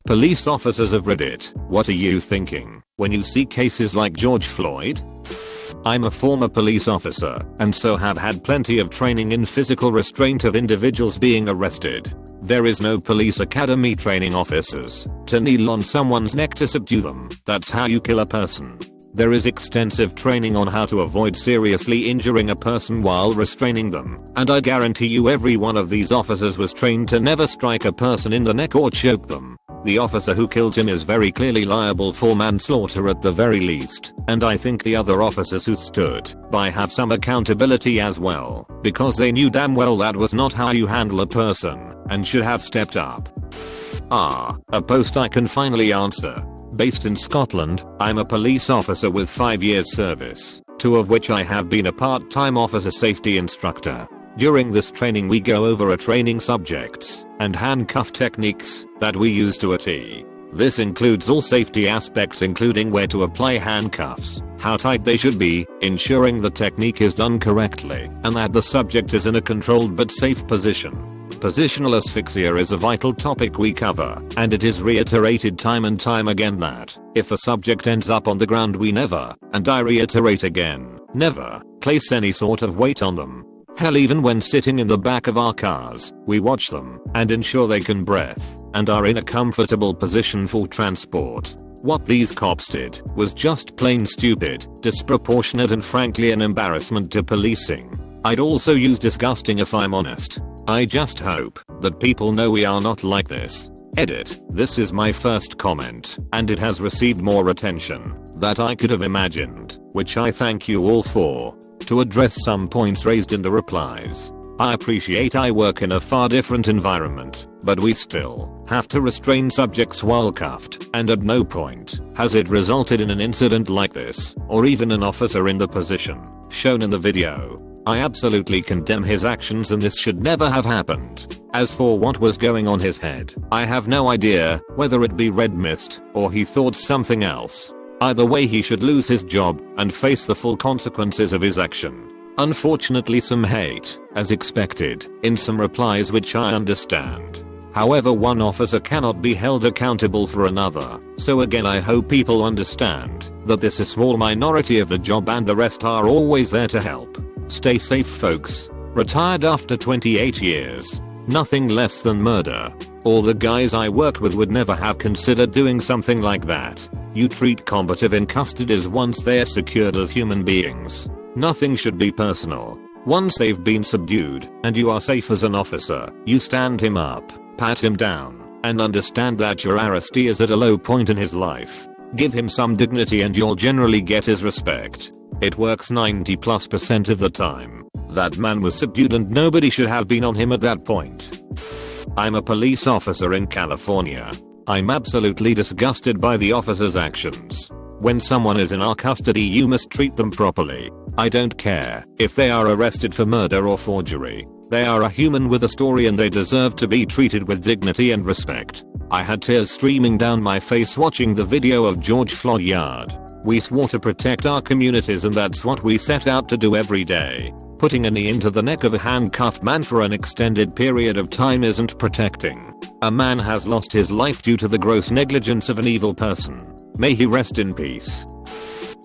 Police officers of Reddit, what are you thinking when you see cases like George Floyd? I'm a former police officer and so have had plenty of training in physical restraint of individuals being arrested. There is no police academy training officers to kneel on someone's neck to subdue them. That's how you kill a person. There is extensive training on how to avoid seriously injuring a person while restraining them, and I guarantee you every one of these officers was trained to never strike a person in the neck or choke them. The officer who killed him is very clearly liable for manslaughter at the very least, and I think the other officers who stood by have some accountability as well, because they knew damn well that was not how you handle a person, and should have stepped up. A post I can finally answer. Based in Scotland, I'm a police officer with 5 years service, 2 of which I have been a part-time officer safety instructor. During this training we go over training subjects and handcuff techniques that we use to a T. This includes all safety aspects including where to apply handcuffs, how tight they should be, ensuring the technique is done correctly, and that the subject is in a controlled but safe position. Positional asphyxia is a vital topic we cover, and it is reiterated time and time again that if a subject ends up on the ground we never, and I reiterate again, never, place any sort of weight on them. Hell, even when sitting in the back of our cars, we watch them and ensure they can breathe and are in a comfortable position for transport. What these cops did was just plain stupid, disproportionate and frankly an embarrassment to policing. I'd also use disgusting if I'm honest. I just hope that people know we are not like this. Edit. This is my first comment, and it has received more attention than I could have imagined, which I thank you all for. To address some points raised in the replies. I appreciate I work in a far different environment, but we still have to restrain subjects while cuffed, and at no point has it resulted in an incident like this, or even an officer in the position shown in the video. I absolutely condemn his actions and this should never have happened. As for what was going on his head, I have no idea whether it be red mist or he thought something else. Either way he should lose his job and face the full consequences of his action. Unfortunately some hate, as expected, in some replies which I understand. However, one officer cannot be held accountable for another, so again I hope people understand that this is a small minority of the job and the rest are always there to help. Stay safe folks. Retired after 28 years. Nothing less than murder. All the guys I worked with would never have considered doing something like that. You treat combative in custodies once they're secured as human beings. Nothing should be personal. Once they've been subdued and you are safe as an officer, you stand him up, pat him down, and understand that your arrestee is at a low point in his life. Give him some dignity and you'll generally get his respect. It works 90+% of the time. That man was subdued and nobody should have been on him at that point. I'm a police officer in California. I'm absolutely disgusted by the officer's actions. When someone is in our custody you must treat them properly. I don't care if they are arrested for murder or forgery. They are a human with a story and they deserve to be treated with dignity and respect. I had tears streaming down my face watching the video of George Floyd. We swore to protect our communities and that's what we set out to do every day. Putting a knee into the neck of a handcuffed man for an extended period of time isn't protecting. A man has lost his life due to the gross negligence of an evil person. May he rest in peace.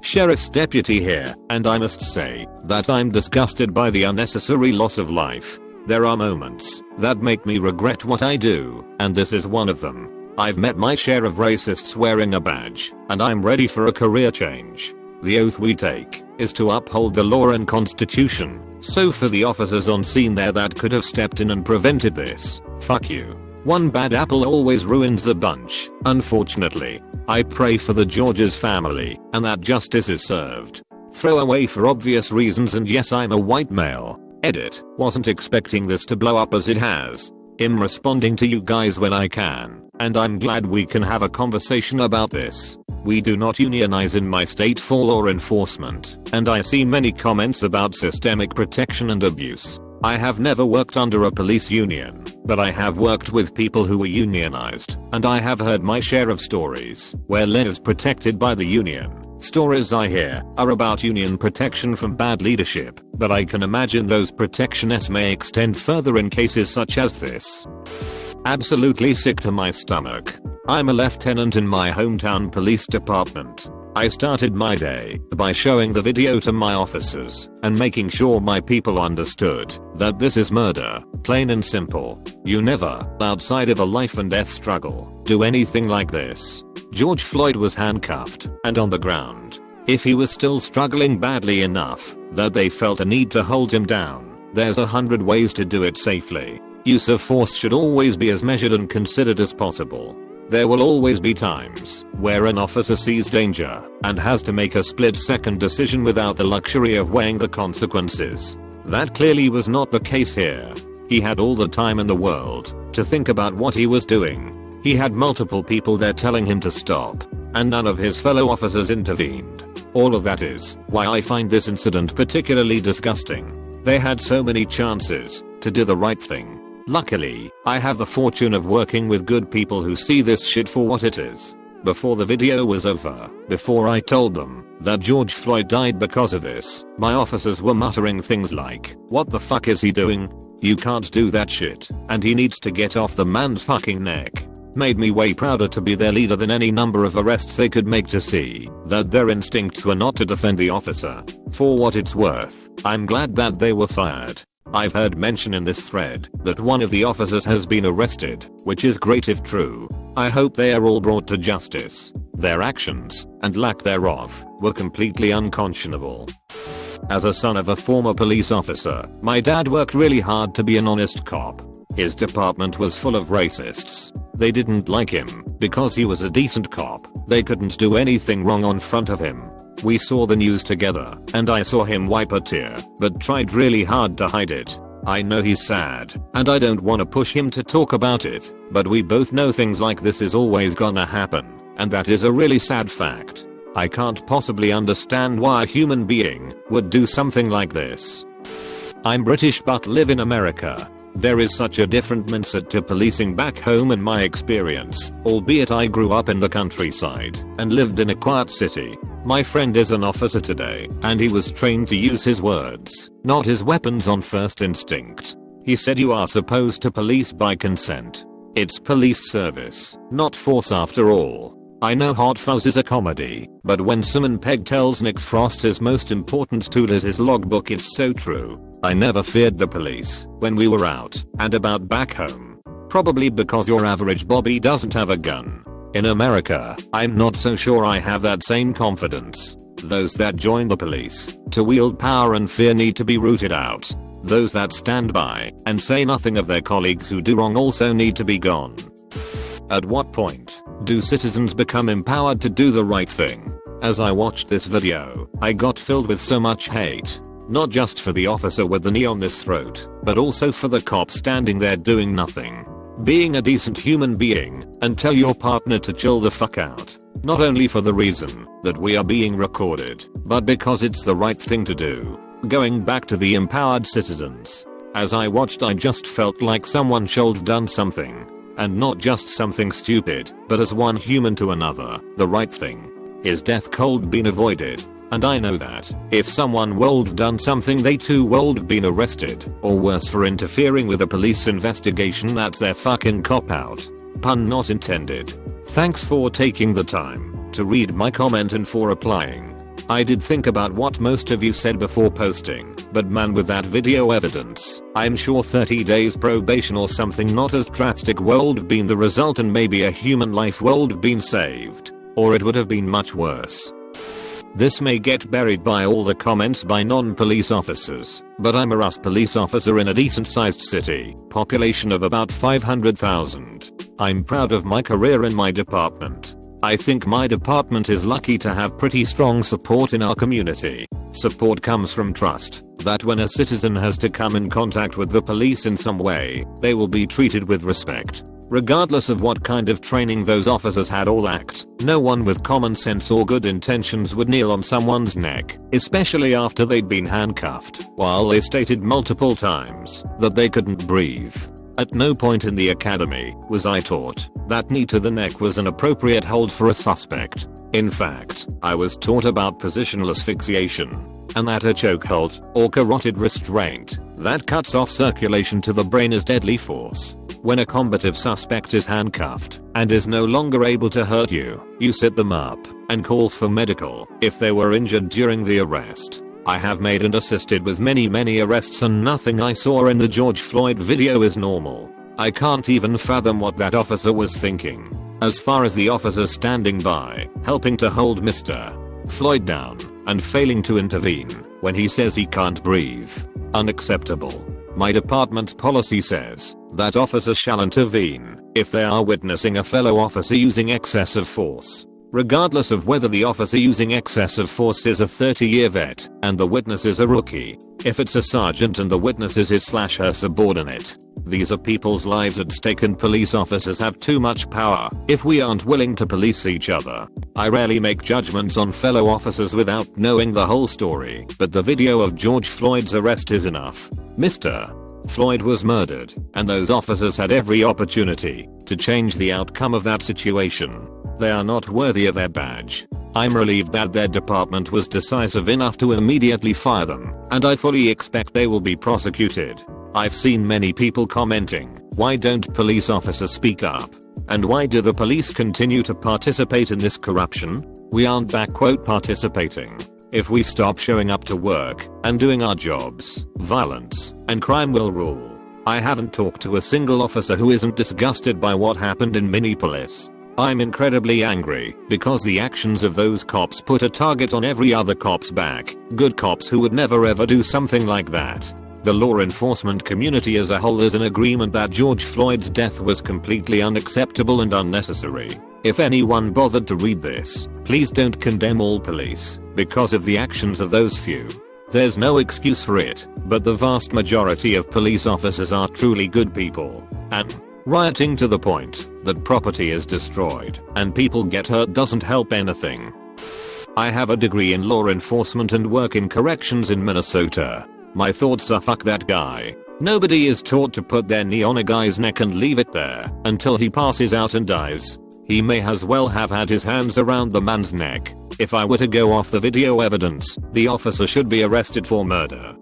Sheriff's deputy here, and I must say that I'm disgusted by the unnecessary loss of life. There are moments that make me regret what I do, and this is one of them. I've met my share of racists wearing a badge, and I'm ready for a career change. The oath we take is to uphold the law and constitution. So for the officers on scene there that could have stepped in and prevented this, fuck you. One bad apple always ruins the bunch, unfortunately. I pray for the George's family and that justice is served. Throw away for obvious reasons and yes I'm a white male. Edit. Wasn't expecting this to blow up as it has. I'm responding to you guys when I can, and I'm glad we can have a conversation about this. We do not unionize in my state for law enforcement, and I see many comments about systemic protection and abuse. I have never worked under a police union, but I have worked with people who were unionized, and I have heard my share of stories where law is protected by the union. Stories I hear are about union protection from bad leadership, but I can imagine those protections may extend further in cases such as this. Absolutely sick to my stomach. I'm a lieutenant in my hometown police department. I started my day by showing the video to my officers and making sure my people understood that this is murder, plain and simple. You never, outside of a life and death struggle, do anything like this. George Floyd was handcuffed and on the ground. If he was still struggling badly enough that they felt a need to hold him down, there's 100 ways to do it safely. Use of force should always be as measured and considered as possible. There will always be times where an officer sees danger and has to make a split-second decision without the luxury of weighing the consequences. That clearly was not the case here. He had all the time in the world to think about what he was doing. He had multiple people there telling him to stop, and none of his fellow officers intervened. All of that is why I find this incident particularly disgusting. They had so many chances to do the right thing. Luckily, I have the fortune of working with good people who see this shit for what it is. Before the video was over, before I told them that George Floyd died because of this, my officers were muttering things like, "What the fuck is he doing? You can't do that shit, and he needs to get off the man's fucking neck." Made me way prouder to be their leader than any number of arrests they could make to see that their instincts were not to defend the officer. For what it's worth, I'm glad that they were fired. I've heard mention in this thread that one of the officers has been arrested, which is great if true. I hope they are all brought to justice. Their actions, and lack thereof, were completely unconscionable. As a son of a former police officer, my dad worked really hard to be an honest cop. His department was full of racists. They didn't like him because he was a decent cop. They couldn't do anything wrong on front of him. We saw the news together, and I saw him wipe a tear, but tried really hard to hide it. I know he's sad, and I don't want to push him to talk about it, but we both know things like this is always gonna happen, and that is a really sad fact. I can't possibly understand why a human being would do something like this. I'm British but live in America. There is such a different mindset to policing back home in my experience, albeit I grew up in the countryside and lived in a quiet city. My friend is an officer today, and he was trained to use his words, not his weapons on first instinct. He said you are supposed to police by consent. It's police service, not force after all. I know Hot Fuzz is a comedy, but when Simon Pegg tells Nick Frost his most important tool is his logbook, it's so true. I never feared the police when we were out and about back home. Probably because your average Bobby doesn't have a gun. In America, I'm not so sure I have that same confidence. Those that join the police to wield power and fear need to be rooted out. Those that stand by and say nothing of their colleagues who do wrong also need to be gone. At what point do citizens become empowered to do the right thing? As I watched this video, I got filled with so much hate. Not just for the officer with the knee on his throat, but also for the cop standing there doing nothing. Being a decent human being and tell your partner to chill the fuck out. Not only for the reason that we are being recorded, but because it's the right thing to do. Going back to the empowered citizens. As I watched, I just felt like someone should have done something. And not just something stupid, but as one human to another, the right thing. His death could been avoided. And I know that if someone would have done something, they too would have been arrested, or worse, for interfering with a police investigation. That's their fucking cop out. Pun not intended. Thanks for taking the time to read my comment and for replying. I did think about what most of you said before posting, but man, with that video evidence, I'm sure 30 days probation or something not as drastic would have been the result, and maybe a human life would have been saved. Or it would have been much worse. This may get buried by all the comments by non-police officers, but I'm a Rus police officer in a decent sized city, population of about 500,000. I'm proud of my career in my department. I think my department is lucky to have pretty strong support in our community. Support comes from trust, that when a citizen has to come in contact with the police in some way, they will be treated with respect. Regardless of what kind of training those officers had or lacked, no one with common sense or good intentions would kneel on someone's neck, especially after they'd been handcuffed, while they stated multiple times that they couldn't breathe. At no point in the academy was I taught that knee to the neck was an appropriate hold for a suspect. In fact, I was taught about positional asphyxiation. and that a chokehold or carotid restraint that cuts off circulation to the brain is deadly force. When a combative suspect is handcuffed and is no longer able to hurt you, you sit them up and call for medical if they were injured during the arrest. I have made and assisted with many arrests, and nothing I saw in the George Floyd video is normal. I can't even fathom what that officer was thinking. As far as the officer standing by, helping to hold Mr. Floyd down and failing to intervene when he says he can't breathe. Unacceptable. My department's policy says that officers shall intervene if they are witnessing a fellow officer using excessive force, regardless of whether the officer using excessive force is a 30-year vet and the witness is a rookie. If it's a sergeant and the witness is his/her subordinate, these are people's lives at stake, and police officers have too much power if we aren't willing to police each other. I rarely make judgments on fellow officers without knowing the whole story, but the video of George Floyd's arrest is enough. Mr. Floyd was murdered, and those officers had every opportunity to change the outcome of that situation. They are not worthy of their badge. I'm relieved that their department was decisive enough to immediately fire them, and I fully expect they will be prosecuted. I've seen many people commenting, why don't police officers speak up? And why do the police continue to participate in this corruption? We aren't participating. If we stop showing up to work and doing our jobs, violence and crime will rule. I haven't talked to a single officer who isn't disgusted by what happened in Minneapolis. I'm incredibly angry because the actions of those cops put a target on every other cop's back. Good cops who would never ever do something like that. The law enforcement community as a whole is in agreement that George Floyd's death was completely unacceptable and unnecessary. If anyone bothered to read this, please don't condemn all police because of the actions of those few. There's no excuse for it, but the vast majority of police officers are truly good people, and rioting to the point that property is destroyed and people get hurt doesn't help anything. I have a degree in law enforcement and work in corrections in Minnesota. My thoughts are fuck that guy. Nobody is taught to put their knee on a guy's neck and leave it there until he passes out and dies. He may as well have had his hands around the man's neck. If I were to go off the video evidence, the officer should be arrested for murder.